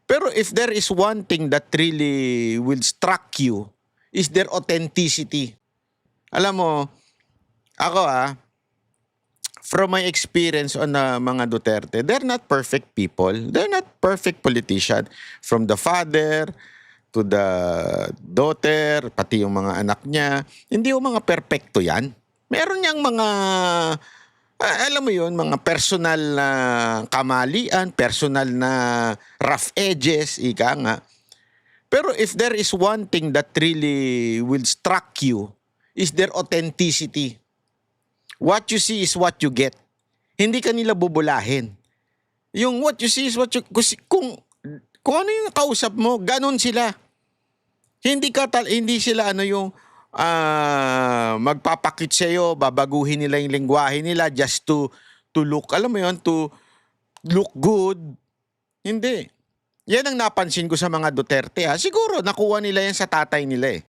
Pero if there is one thing that really will struck you, is their authenticity. Alam mo, ako from my experience on mga Duterte, they're not perfect people. They're not perfect politicians. From the father to the daughter, pati yung mga anak niya, hindi yung mga perpekto yan. Meron niyang mga, alam mo yun, mga personal na kamalian, personal na rough edges, ika nga. Pero if there is one thing that really will struck you, is their authenticity. What you see is what you get. Hindi ka nila bubulahin. Yung what you see is what you... Kung ano yung kausap mo, ganun sila. Hindi sila yung magpapakit sa'yo, babaguhin nila yung lengguwahe nila just to look, alam mo yun, to look good. Hindi. Yan ang napansin ko sa mga Duterte. Siguro nakuha nila yan sa tatay nila